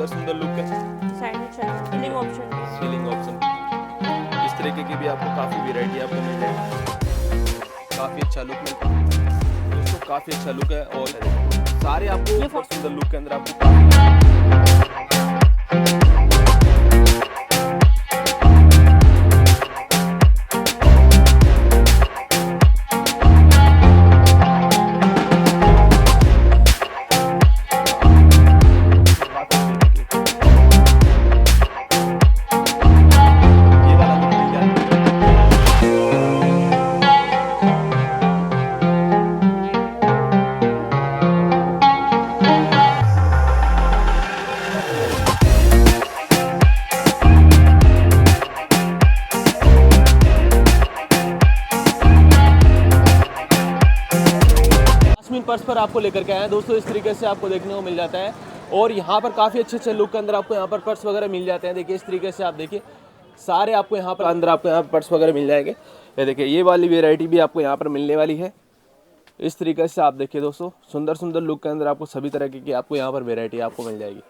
सुंदर सुंदर लुक है। सीलिंग ऑप्शन, सीलिंग ऑप्शन इस तरीके की भी आपको काफ़ी वैरायटी आपको मिल जाएगी। काफ़ी अच्छा लुक मिलता है दोस्तों, काफ़ी अच्छा लुक है और सारे आपको बहुत सुंदर लुक के अंदर आपको पर्स पर आपको लेकर के आए हैं दोस्तों। इस तरीके से आपको देखने को मिल जाता है और यहाँ पर काफ़ी अच्छे अच्छे लुक के अंदर आपको यहाँ पर पर्स वगैरह मिल जाते हैं। देखिए इस तरीके से आप देखिए सारे आपको यहाँ पर अंदर आपको यहाँ पर पर्स वगैरह मिल जाएंगे। ये देखिए ये वाली वेराइटी भी आपको यहाँ पर मिलने वाली है। इस तरीके से आप देखिए दोस्तों, सुंदर सुंदर लुक के अंदर आपको सभी तरह की आपको यहाँ पर वेराइटी आपको मिल जाएगी।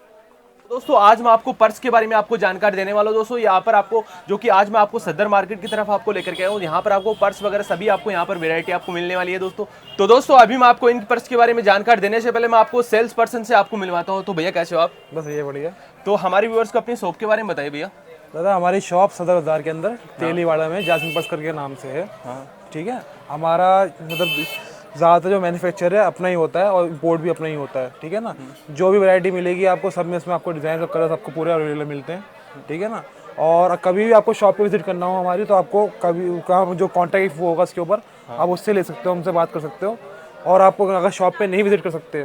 दोस्तों आज मैं आपको पर्स के बारे में आपको जानकारी देने वाला हूँ दोस्तों। यहाँ पर आपको जो कि आज मैं आपको सदर मार्केट की तरफ आपको लेकर के आया हूँ। यहाँ पर आपको पर्स वगैरह सभी आपको यहाँ पर वैरायटी आपको मिलने वाली है दोस्तों। तो दोस्तों अभी मैं आपको इन पर्स के बारे में जानकारी देने से पहले मैं आपको सेल्स पर्सन से आपको मिलवाता हूँ। तो भैया कैसे हो आप? बस ये बढ़िया। तो हमारे व्यूअर्स को अपनी शॉप के बारे में बताइए भैया। दादा हमारी शॉप सदर बाजार के अंदर तेलीवाड़ा में जास्मिन पर्स करके नाम से है। ठीक है, हमारा मतलब ज़्यादातर जो मैन्युफैक्चर है अपना ही होता है और इम्पोर्ट भी अपना ही होता है। ठीक है ना, जो भी वैरायटी मिलेगी आपको सब में, इसमें आपको डिज़ाइन सब कलर आपको पूरे अवेलेबल मिलते हैं। ठीक है ना, और कभी भी आपको शॉप पे विजिट करना हो हमारी तो आपको कभी का जो कॉन्टैक्ट वो होगा उसके ऊपर आप उससे ले सकते हो, हमसे बात कर सकते हो। और आपको अगर शॉप पे नहीं विजिट कर सकते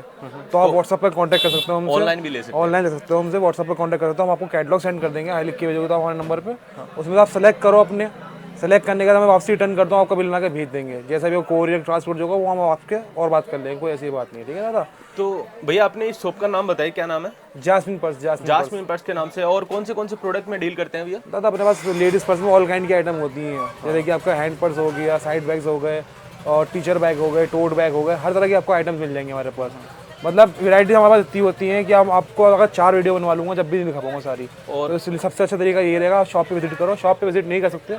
तो आप व्हाट्सएप पे कांटेक्ट कर सकते हो हमसे। ऑनलाइन भी ले सकते हो? ऑनलाइन ले सकते हो हमसे, व्हाट्सएप पे कांटेक्ट कर सकते हो। हम आपको कैटलॉग सेंड कर देंगे, हाई लिख के भेजोगे तो हमारे नंबर पे। उसमें आप सेलेक्ट करो, अपने सेलेक्ट करने के बाद मैं वापसी रिटर्न करता हूँ, आपको बिल बना के भेज देंगे। जैसा भी कोरियर ट्रांसपोर्ट जो होगा वो हम आपके और बात कर लेंगे, कोई ऐसी बात नहीं है। ठीक है दादा। तो भैया आपने इस शॉप का नाम बताइए, क्या नाम है? Jasmine purse. जास्मिन पर्स के नाम से। और कौन से प्रोडक्ट में डील करते हैं भैया? दादा अपने पास लेडीज़ पर्स में ऑल काइंड की आइटम होती हैं। जैसे कि आपका हैंड पर्स हो गया, साइड बैग्स हो गए और टीचर बैग हो गए, टोट बैग हो गए, हर तरह की आपको आइटम्स मिल जाएंगे हमारे पास। मतलब वैरायटी हमारे पास इतनी होती है कि हम आपको अगर 4 वीडियो बनवा लूँगा जब भी नहीं दिखा पाऊंगा सारी। और तो इसलिए सबसे अच्छा तरीका ये रहेगा, शॉप पे विजिट करो। शॉप पे विजिट नहीं कर सकते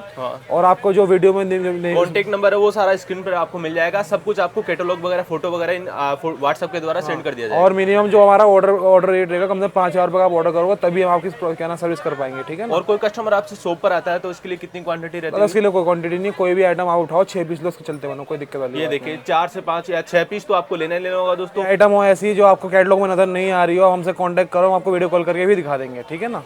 और आपको जो वीडियो में कॉन्टेक्ट नंबर है वो सारा स्क्रीन पर आपको मिल जाएगा। सब कुछ आपको कैटलॉग वगैरह फोटो वगैरह व्हाट्सएप के द्वारा सेंड कर दिया जाएगा। और मिनिमम जो हमारा ऑर्डर रेट रहेगा कम से कम 5,000 रुपये का आप ऑर्डर करोगे तभी हम आपकी क्या ना सर्विस कर पाएंगे। ठीक है ना। और कोई कस्टमर आपसे शॉप पर आता है तो इसके लिए कितनी क्वांटिटी रहती है? उसके लिए कोई क्वांटिटी नहीं, कोई भी आइटम आप उठाओ 6 पीस लो उसके चलते बनो, कोई दिक्कत वाली। ये देखिए 4 से 5 या 6 पीस तो आपको लेना होगा दोस्तों। आइटम हो ऐसी जो आपको कैटलॉग में नजर नहीं आ रही हो, हमसे कांटेक्ट करो, हम आपको वीडियो कॉल करके भी दिखा देंगे। ठीक है ना।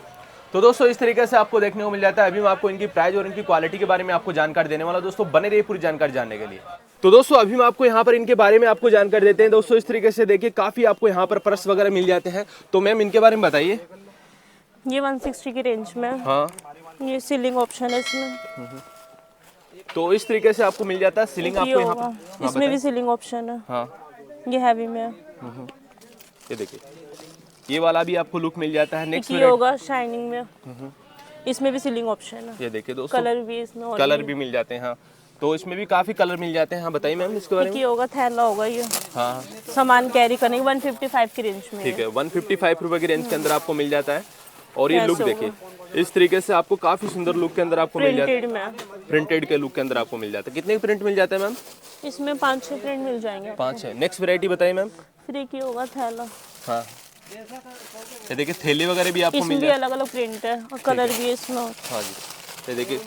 तो दोस्तों इस तरीके से आपको देखने को मिल जाता है। अभी मैं आपको इनकी प्राइस और इनकी क्वालिटी के बारे में आपको जानकारी देने वाला हूं दोस्तों, बने रहिए पूरी जानकारी जानने के लिए। तो दोस्तों अभी मैं आपको यहाँ पर इनके बारे में आपको जानकारी देते हैं दोस्तों। इस तरीके से देखिए काफी आपको यहाँ पर पर्स वगैरह मिल जाते हैं। तो मैम इनके बारे में बताइए। ये 160 की रेंज में। हाँ, ये सीलिंग ऑप्शन है इसमें। तो इस तरीके से आपको मिल जाता है सीलिंग आपको यहाँ पर। इसमें भी सीलिंग ऑप्शन है। हाँ, ये हैवी में है। ये देखिए ये वाला भी आपको लुक मिल जाता है। नेक्स्ट ये होगा शाइनिंग में, इसमें भी सीलिंग ऑप्शन है। ये देखिए दोस्तों कलर भी इसमें, कलर भी मिल जाते हैं। हाँ, तो इसमें भी काफी कलर मिल जाते हैं। हाँ बताइए मैम इसके बारे में। ये होगा थैला होगा ये। हाँ, सामान कैरी करने 155 की रेंज में। ठीक है, 155 रुपए की रेंज के अंदर आपको मिल जाता है। और ये लुक देखिए इस तरीके से आपको काफी सुंदर लुक के अंदर आपको मिल जाता है। प्रिंटेड के लुक के अंदर आपको मिल जाता है। कितने प्रिंट मिल जाते हैं मैम? इसमें 5-6 प्रिंट मिल जाएंगे। 5 है। नेक्स्ट वैरायटी बताइए मैम। फ्री की होगा थैला। हाँ, ये देखिए थैले वगैरह भी आपको मिल जाते हैं। अलग-अलग प्रिंट है और कलर भी है इसमें। हाँ जी, ये देखिए।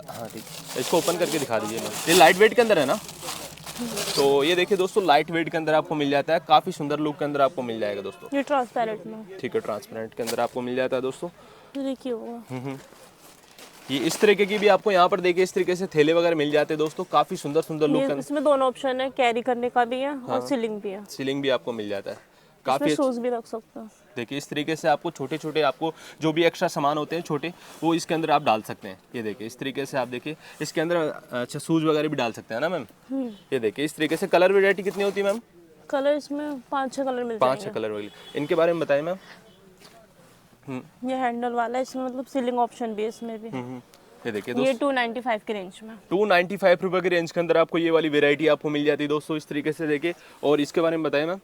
हाँ ठीक, इसको ओपन करके दिखा दीजिए मैम। ये लाइट वेट के अंदर है ना? तो ये देखिए दोस्तों लाइट वेट के अंदर आपको मिल जाता है। काफी सुंदर लुक के अंदर आपको मिल जाएगा दोस्तों। ये ट्रांसपेरेंट में। ठीक है, ट्रांसपेरेंट के अंदर आपको मिल जाता है दोस्तों। देखिए होगा। ये इस तरीके की भी आपको यहाँ पर देखिए इस तरीके से थैले वगैरह मिल जाते हैं दोस्तों। काफी सुंदर सुंदर लुक। इसमें दोनों ऑप्शन है, कैरी करने का भी है और सीलिंग भी है। सीलिंग भी आपको मिल जाता है। काफी शूज भी रख सकते हैं। देखिए इस तरीके से आपको छोटे छोटे आपको जो भी एक्स्ट्रा सामान होते हैं छोटे वो इसके अंदर आप डाल सकते हैं। ये देखिए इस तरीके से आप देखिए इसके अंदर अच्छा शूज वगैरह भी डाल सकते हैं ना मैम। ये देखिए इस तरीके से। कलर वैरायटी कितनी होती है मैम? कलर इसमें 5-6 कलर मिलते हैं। 5-6 कलर वगैरह। इनके बारे में बताइए मैम। ये हैंडल वाला है, इसमें मतलब सीलिंग ऑप्शन भी है इसमें भी। ये देखिए ये 295 की रेंज में। 295 रुपए की रेंज के अंदर आपको ये वाली वेरायटी आपको मिल जाती है दोस्तों। इस तरीके से देखिए। और इसके बारे में बताइए मैम।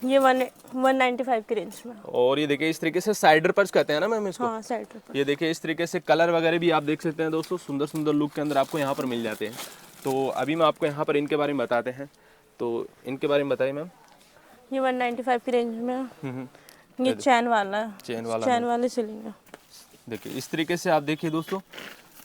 ये 195 की रेंज में। और ये देखिए इस तरीके से साइडर पर्स कहते हैं ना मैम इसको। हाँ साइड पर। ये देखिए इस तरीके से कलर वगैरह भी आप देख सकते हैं दोस्तों, सुंदर सुंदर लुक के अंदर आपको यहाँ पर मिल जाते हैं। तो अभी मैं आपको यहाँ पर इनके बारे में बताते हैं, तो इनके बारे में बताइए मैम। ये 195 की रेंज में है। ये चैन वाला है, चैन वाली सीलिंग है। देखिए इस तरीके से आप देखिए दोस्तों,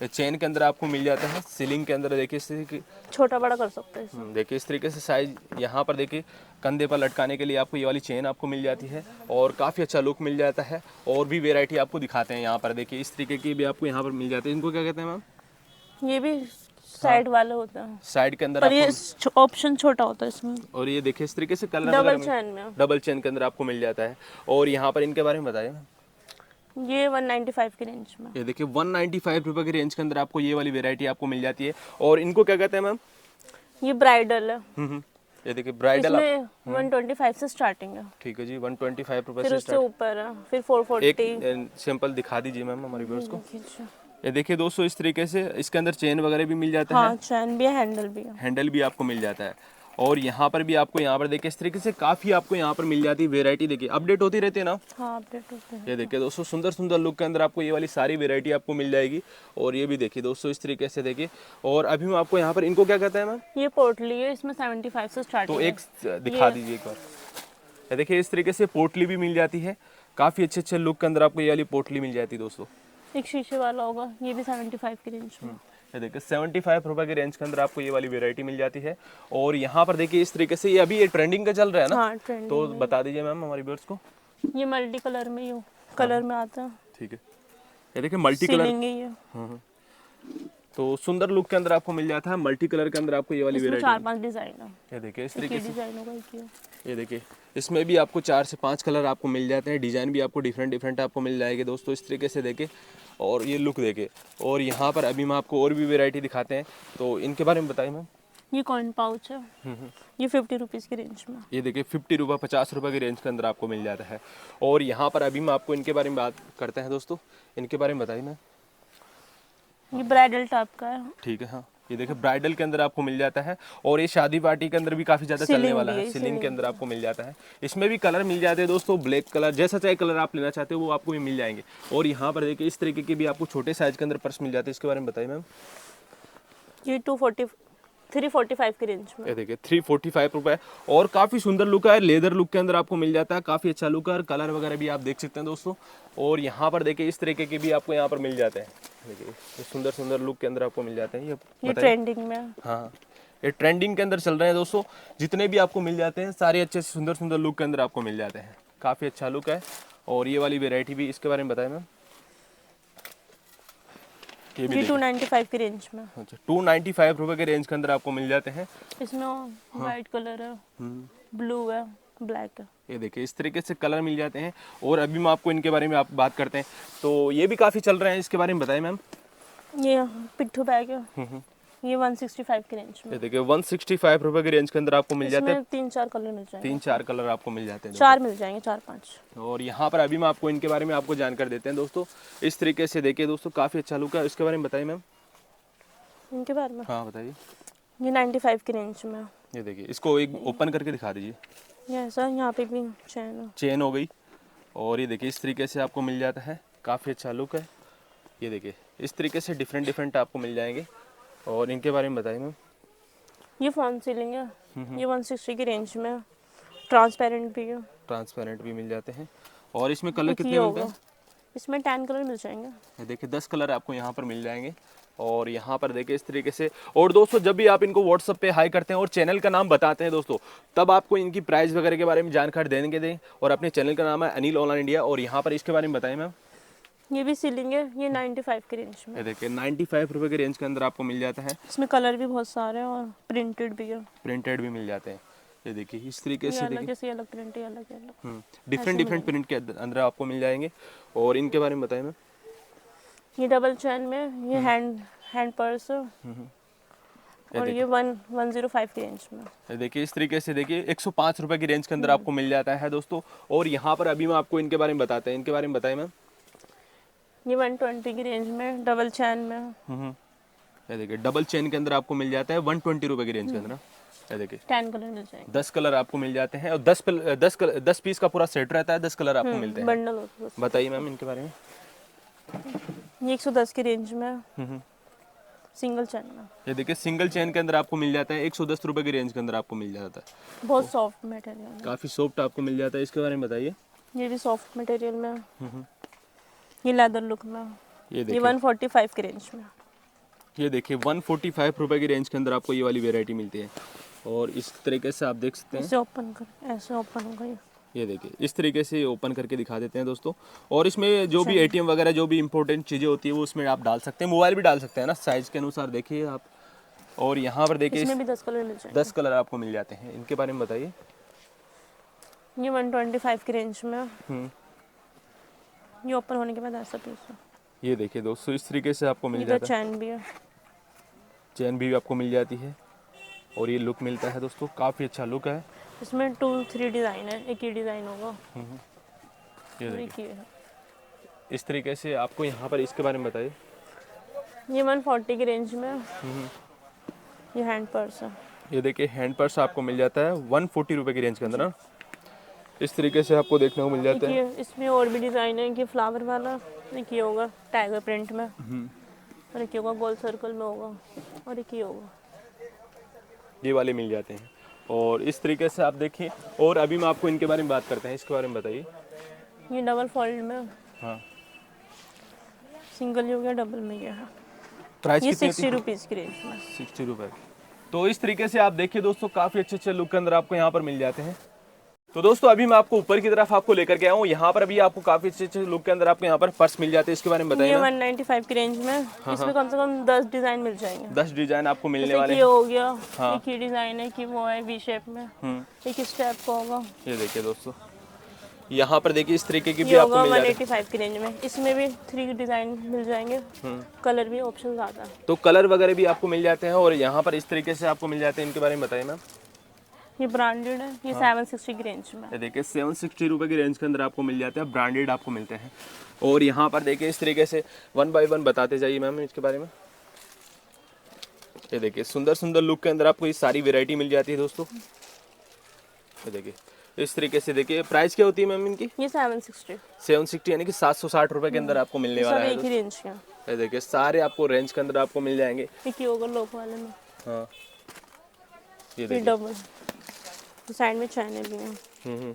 ये चेन के अंदर आपको मिल जाता है, सीलिंग के अंदर देखिए इस तरीके, छोटा बड़ा कर सकते हैं इसमें। देखिए इस तरीके से साइज यहाँ पर देखिए कंधे पर लटकाने के लिए आपको ये वाली चेन आपको मिल जाती है और काफ़ी अच्छा लुक मिल जाता है। और भी वेराइटी आपको दिखाते हैं यहाँ पर, देखिए इस तरीके की भी आपको यहाँ पर मिल जाती है। इनको क्या कहते हैं मैम? ये भी साइड वाले होते हैं, साइड के अंदर पर ये ऑप्शन छोटा होता है इसमें। और ये देखिए इस तरीके से कलर डबल चैन में, डबल चेन के अंदर आपको मिल जाता है। और यहाँ पर इनके बारे में बताइए मैम। ये 195 की रेंज में। ये देखिए 195 रुपये की रेंज के अंदर आपको ये वाली वेराइटी आपको मिल जाती है। और इनको क्या कहते हैं मैम? ये ब्राइडल है। ये देखिए ब्राइडल इसमें 125 से स्टार्टिंग है। ठीक है जी, 125 रुपये फिर से उससे ऊपर है, फिर 440। एक सैंपल दिखा दीजिए मैम हमारे व्यूअर्स को। खींचो। ये देखिए दोस्तों इस तरीके से इसके अंदर चेन वगैरह भी मिल जाता हाँ है, चैन भी है, हैंडल भी है। हैंडल भी आपको मिल जाता है। और यहाँ पर भी आपको यहाँ पर देखिए इस तरीके से काफ़ी आपको यहाँ पर मिल जाती है वेराइटी। देखिए अपडेट होती रहती है ना। हाँ अपडेट होते हैं। ये देखिए दोस्तों सुंदर सुंदर लुक के अंदर आपको ये वाली सारी वेराइटी आपको मिल जाएगी। और ये भी देखिए दोस्तों इस तरीके से देखिए। और अभी मैं आपको यहाँ पर इनको क्या कहते हैं मैम? ये पोटली है, इसमें 75 से स्टार्ट तो एक दिखा दीजिए एक बार। ये देखिए इस तरीके से पोटली भी मिल जाती है, काफ़ी अच्छे अच्छे लुक के अंदर आपको ये वाली पोटली मिल जाती है दोस्तों। एक शीशे वाला होगा, ये भी 75 की रेंज में। ये देखिए 75 रुपये के रेंज के अंदर आपको ये वाली वेराइटी मिल जाती है। और यहाँ पर देखिए इस तरीके से ये अभी ये ट्रेंडिंग का चल रहा है ना। हाँ ट्रेंडिंग। तो बता दीजिए मैम हमारी व्यूअर्स को। ये मल्टी कलर में ही कलर में आता है। ठीक है, ये देखिए मल्टी कलर। सीलिंग है ये। तो सुंदर लुक के अंदर आपको मिल जाता है, मल्टी कलर के अंदर आपको ये वाली इसमें वेराइटी। 4-5 डिजाइन है। ये देखिए इस तरीके से डिजाइन होगा एक। ये देखिए इसमें भी आपको 4 से 5 कलर आपको मिल जाते हैं, डिज़ाइन भी आपको डिफरेंट डिफरेंट आपको मिल जाएंगे दोस्तों इस तरीके से देखिए। और ये लुक देखिए। और यहाँ पर अभी मैं आपको और भी वेराइटी दिखाते हैं, तो इनके बारे में बताइए मैम। ये कॉइन पाउच है, ये 50 रुपीज़ की रेंज में। ये देखिए 50 रुपये 50 रुपये की रेंज के अंदर आपको मिल जाता है। और यहाँ पर अभी मैं आपको इनके बारे में बात करते हैं दोस्तों, इनके बारे में बताइए मैम। ये ब्राइडल टाइप का है। ठीक है, हाँ ये देखिए ब्राइडल के अंदर आपको मिल जाता है। और ये शादी पार्टी के अंदर भी काफ़ी ज़्यादा चलने वाला है, सीलिंग के अंदर आपको मिल जाता है। इसमें भी कलर मिल जाते हैं दोस्तों, ब्लैक कलर, जैसा चाहे कलर आप लेना चाहते हो वो आपको भी मिल जाएंगे। और यहाँ पर देखिए इस तरीके के भी आपको छोटे साइज के अंदर पर्स मिल जाते हैं, इसके बारे में बताइए मैम। ये 345 की रेंज में। ये देखिए 345 रुपये। और काफ़ी सुंदर लुक है, लेदर लुक के अंदर आपको मिल जाता है, काफ़ी अच्छा लुक है। और कलर वगैरह भी आप देख सकते हैं दोस्तों। और यहाँ पर देखिए इस तरीके के भी आपको यहाँ पर मिल जाते हैं, देखिए ये सुंदर सुंदर लुक के अंदर आपको मिल जाते हैं। ये ट्रेंडिंग में है। हाँ ये ट्रेंडिंग के अंदर चल रहे हैं दोस्तों, जितने भी आपको मिल जाते हैं सारे अच्छे सुंदर सुंदर लुक के अंदर आपको मिल जाते हैं, काफ़ी अच्छा लुक है। और ये वाली वेराइटी भी, इसके बारे में बताएं मैम। ये 295 की रेंज में। अच्छा 295 रुपये के रेंज के अंदर आपको मिल जाते हैं। इसमें वाइट कलर है, ब्लू है, ब्लैक है। ये देखिए इस तरीके से कलर मिल जाते हैं। और अभी मैं आपको इनके बारे में आप बात करते हैं, तो ये भी काफ़ी चल रहे हैं, इसके बारे में बताएं मैम। ये पिट्ठू बैग है, ये 165 की रेंज में। ये देखिए 165 रुपये की रेंज के अंदर आपको मिल जाते हैं। 3-4 कलर मिल जाएंगे। 3-4 कलर आपको मिल जाते हैं, 4 मिल जाएंगे, 4-5। और यहाँ पर अभी मैं आपको इनके बारे में आपको जानकारी देते हैं दोस्तों। इस तरीके से देखिए दोस्तों, काफ़ी अच्छा लुक है, इसके बारे में बताइए मैम। इनके बारे में हाँ बताइए। ये 95 की रेंज में। ये देखिए इसको एक ओपन करके दिखा दीजिए। ये ऐसा, यहाँ पे भी चेन हो गई। और ये देखिए इस तरीके से आपको मिल जाता है, काफ़ी अच्छा लुक है। ये देखिए इस तरीके से डिफरेंट डिफरेंट आपको मिल जाएंगे। और इनके बारे में बताइए मैम। ये फॉर्म सीलिंग है, ये 160 की रेंज में, ट्रांसपेरेंट भी है। ट्रांसपेरेंट भी मिल जाते हैं। और इसमें कलर कितने मिलते हैं? इसमें 10 कलर मिल जाएंगे। ये देखिए 10 कलर आपको यहाँ पर मिल जाएंगे। और यहाँ पर देखिए इस तरीके से। और दोस्तों जब भी आप इनको व्हाट्सअप पे हाई करते हैं और चैनल का नाम बताते हैं दोस्तों, तब आपको इनकी प्राइस वगैरह के बारे में जानकारी देने दें। और अपने चैनल का नाम है अनिल ऑनलाइन इंडिया। और यहाँ पर इसके बारे में बताएं मैम। ये भी सीलिंग है, ये 95 की रेंज में। ये देखिए 95 रुपये के रेंज के अंदर आपको मिल जाता है। इसमें कलर भी बहुत सारे हैं और प्रिंटेड भी है। प्रिंटेड भी मिल जाते हैं। ये देखिए इस तरीके से देखिए जैसे अलग प्रिंट है, अलग डिफरेंट डिफरेंट प्रिंट के अंदर आपको मिल जाएंगे। और इनके बारे में बताएं मैम। ये डबल चैन में, ये हैंड पर्स है। और ये 105 की रेंज में। देखिए इस तरीके से देखिए 105 रुपये की रेंज के अंदर आपको मिल जाता है दोस्तों। और यहाँ पर अभी मैं आपको इनके बारे में बताते हैं, इनके बारे में बताएं मैम। ये 120 की रेंज में, डबल चैन में। ये देखिए डबल चेन के अंदर आपको मिल जाता है 120 रुपये की रेंज के अंदर। ये देखिए 10 कलर मिल जाएंगे। 10 कलर आपको मिल जाते हैं और 10 पीस का पूरा सेट रहता है, 10 कलर आपको मिलते हैं। बंडल होता है। बताइए मैम इनके बारे में। ये 110 की रेंज में सिंगल चैन में। ये देखिए सिंगल चेन के अंदर आपको मिल जाता है, 110 रुपए की रेंज के अंदर आपको मिल जाता है। बहुत सॉफ्ट मटेरियल है। काफ़ी सॉफ्ट आपको मिल जाता है। इसके बारे में बताइए। ये भी सॉफ्ट मटेरियल में। ये लेदर लुक में। ये ये देखिए 145 की रेंज में। ये देखिए 145 रुपए की रेंज के अंदर आपको ये वाली वेराइटी मिलती है। और इस तरीके से आप देख सकते हैं, इसे ओपन कर, ऐसे ओपन होगा ये। देखिए इस तरीके से ओपन करके दिखा देते हैं दोस्तों। और इसमें जो भी एटीएम वगैरह जो भी इंपॉर्टेंट चीज़ें होती है वो उसमें आप डाल सकते हैं, मोबाइल भी डाल सकते हैं ना, साइज़ के अनुसार देखिए आप। और यहाँ पर देखिए इसमें भी 10 कलर मिल जाएंगे। 10 कलर आपको मिल जाते हैं। इनके बारे में बताइए। ये 125 की रेंज में। ये ओपन होने के बाद ऐसा पीस है। ये देखिए दोस्तों इस तरीके से आपको मिल इधर जाता है। चैन भी है। चेन भी आपको मिल जाती है और ये लुक मिलता है दोस्तों, काफ़ी अच्छा लुक है। इसमें 2-3 डिज़ाइन है, एक ही डिज़ाइन होगा। ये और देखिए एक ये है। इस तरीके से आपको यहाँ पर इसके बारे में बताइए। ये 140 की रेंज में। ये हैंड पर्स है। ये देखिए हैंड पर्स आपको मिल जाता है 140 रुपए की रेंज के अंदर ना। इस तरीके से आपको देखने को मिल जाता है। ये इसमें और भी डिज़ाइन है कि फ्लावर वाला, एक ये होगा टाइगर प्रिंट में, और एक ये होगा गोल सर्कल में होगा, और एक ये होगा। ये वाले मिल जाते हैं और इस तरीके से आप देखिए। और अभी मैं आपको इनके बारे में बात करते हैं। इसके बारे में बताइए। ये डबल फोल्ड में। हाँ सिंगल ये हो गया, डबल में ये है। प्राइस ये कितनी 60 रुपीज़ की रेंज में। 60 रुपए। तो इस तरीके से आप देखिए दोस्तों, काफ़ी अच्छे अच्छे लुक के अंदर आपको यहाँ पर मिल जाते हैं। तो दोस्तों अभी मैं आपको ऊपर की तरफ आपको लेकर के आया हूँ। यहाँ पर अभी आपको काफ़ी अच्छे अच्छे लुक के अंदर आपको यहाँ पर पर्स मिल जाते हैं। इसके बारे में ये बताइए। 195 की रेंज में। इसमें कम से कम 10 डिज़ाइन मिल जाएंगे। 10 डिजाइन आपको मिलने जैसे वाले कि ये हैं। हो गया, हाँ। एक ही डिज़ाइन है कि वो है वी शेप में, एक स्टेप का होगा। ये देखिए दोस्तों यहाँ पर देखिए इस तरीके की भी ये आपको होगा मिल जाते हैं। 185 की रेंज में। इसमें भी 3 डिज़ाइन मिल जाएंगे। कलर भी ऑप्शन ज़्यादा है। तो कलर वगैरह भी आपको मिल जाते हैं और यहाँ पर इस तरीके से आपको मिल जाते हैं। इनके बारे में बताइए मैम। ये ब्रांडेड है। ये 760 की रेंज में। ये देखिए 760 रुपए की रेंज के अंदर आपको मिल जाते हैं, ब्रांडेड आपको मिलते हैं। और यहाँ पर देखिए इस तरीके से 1 बाय 1 बताते जाइए मैम इसके बारे में। ये देखिए सुंदर सुंदर लुक के अंदर आपको ये सारी वेराइटी मिल जाती है दोस्तों। ये देखिए इस तरीके से देखिए। प्राइस क्या होती है मैम इनकी? ये 760। 760 यानी कि 760 रुपए के अंदर आपको मिलने वाला सब है एक ही रेंज के हैं। ये देखिए सारे आपको रेंज के अंदर आपको मिल जाएंगे। एक ही होगा लोक वाले में। हाँ ये ये देखिए डबल साइड में चैनल भी है।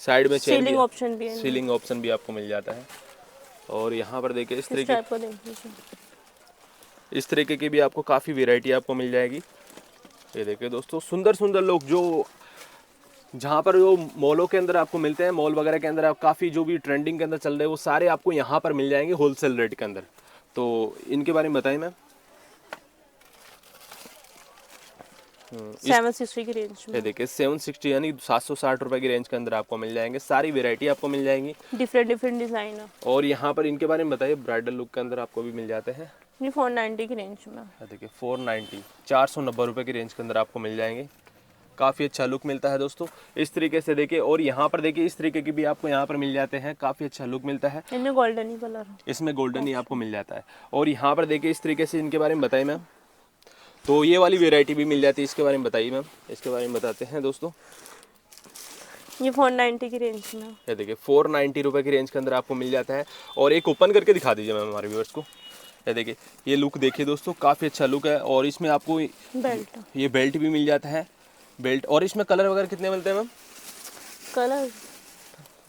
साइड में चेन सीलिंग ऑप्शन भी है। सीलिंग ऑप्शन भी आपको मिल जाता है। और यहाँ पर देखिए इस इस तरीके टाइप का देख लीजिए। इस तरीके की भी आपको काफ़ी वैरायटी आपको मिल जाएगी। ये देखिए दोस्तों सुंदर सुंदर लोग जो जहाँ पर जो मॉलों के अंदर आपको मिलते हैं, मॉल वगैरह के अंदर आप काफ़ी जो भी ट्रेंडिंग के अंदर चल रहे हैं वो सारे आपको यहाँ पर मिल जाएंगे होलसेल रेट के अंदर। तो इनके बारे में बताइए मैम। 760 की रेंज में। ये देखिए 760 यानी 760 रुपए की रेंज के अंदर आपको मिल जाएंगे। सारी वैरायटी आपको मिल जाएंगी। डिफरेंट डिफरेंट डिज़ाइन है। और यहाँ पर इनके बारे में बताइए। ब्राइडल लुक के अंदर आपको भी मिल जाते हैं। ये 490 की रेंज में। ये देखिए 490 490 रुपए की रेंज के अंदर आपको मिल जाएंगे। काफ़ी अच्छा लुक मिलता है दोस्तों इस तरीके से देखिए। और यहाँ पर देखिए इस तरीके की भी आपको यहाँ पर मिल जाते हैं, काफ़ी अच्छा लुक मिलता है। इनमें गोल्डन ही कलर है। इसमें गोल्डन ही आपको मिल जाता है। और यहाँ पर देखिए इस तरीके से इनके बारे में बताइए मैम। तो ये वाली वैरायटी भी मिल जाती है। इसके बारे में बताइए मैम। इसके बारे में बताते हैं दोस्तों। ये 490 की रेंज में। ये देखिए 490 रुपए की रेंज के अंदर आपको मिल जाता है। और एक ओपन करके दिखा दीजिए मैम हमारे व्यूअर्स को। ये देखिए ये लुक देखिए दोस्तों, काफ़ी अच्छा लुक है। और इसमें आपको बेल्ट ये बेल्ट भी मिल जाता है। बेल्ट और इसमें कलर वगैरह कितने मिलते हैं मैम? कलर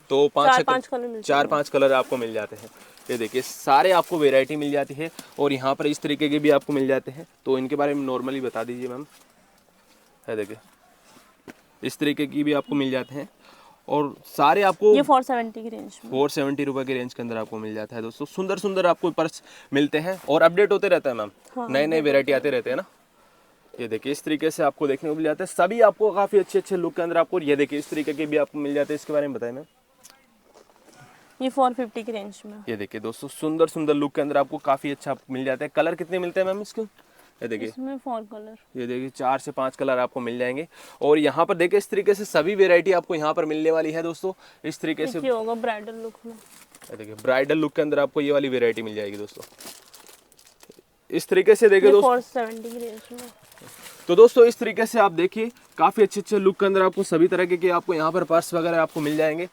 तो 4-5 कलर मिलते हैं। 4-5 कलर आपको मिल जाते हैं। ये देखिए सारे आपको वैरायटी मिल जाती है। और यहाँ पर इस तरीके के भी आपको मिल जाते हैं। तो इनके बारे में नॉर्मली बता दीजिए मैम। है देखिए इस तरीके की भी आपको मिल जाते हैं। और सारे आपको ये 470 की रेंज में। 470 रुपए की रेंज के अंदर आपको मिल जाता है दोस्तों। सुंदर सुंदर आपको पर्स मिलते हैं और अपडेट होते रहता है मैम। नए नए वैरायटी आते रहते हैं ना। ये देखिए इस तरीके से आपको देखने को मिल जाता है। सभी आपको काफ़ी अच्छे अच्छे लुक के अंदर आपको ये देखिए इस तरीके के भी आपको मिल जाते हैं। इसके बारे में बताएं मैम। ये 450 की रेंज में। ये देखिए दोस्तों सुंदर सुंदर लुक के अंदर आपको काफ़ी अच्छा मिल जाता है। कलर कितने मिलते हैं मैम इसको? ये देखिए इसमें 4 कलर। ये देखिए 4 से 5 कलर आपको मिल जाएंगे। और यहाँ पर देखिए इस तरीके से सभी वैरायटी आपको यहाँ पर मिलने वाली है दोस्तों। इस तरीके से ये होगा ब्राइडल लुक में। ये देखिए ब्राइडल लुक के अंदर आपको ये वाली वैरायटी मिल जाएगी दोस्तों। इस तरीके से देखिए दोस्तों 470 की रेंज में। तो दोस्तों इस तरीके से आप देखिए काफ़ी अच्छे अच्छे लुक के अंदर आपको सभी तरह के आपको यहाँ पर पर्स वगैरह आपको मिल जाएंगे।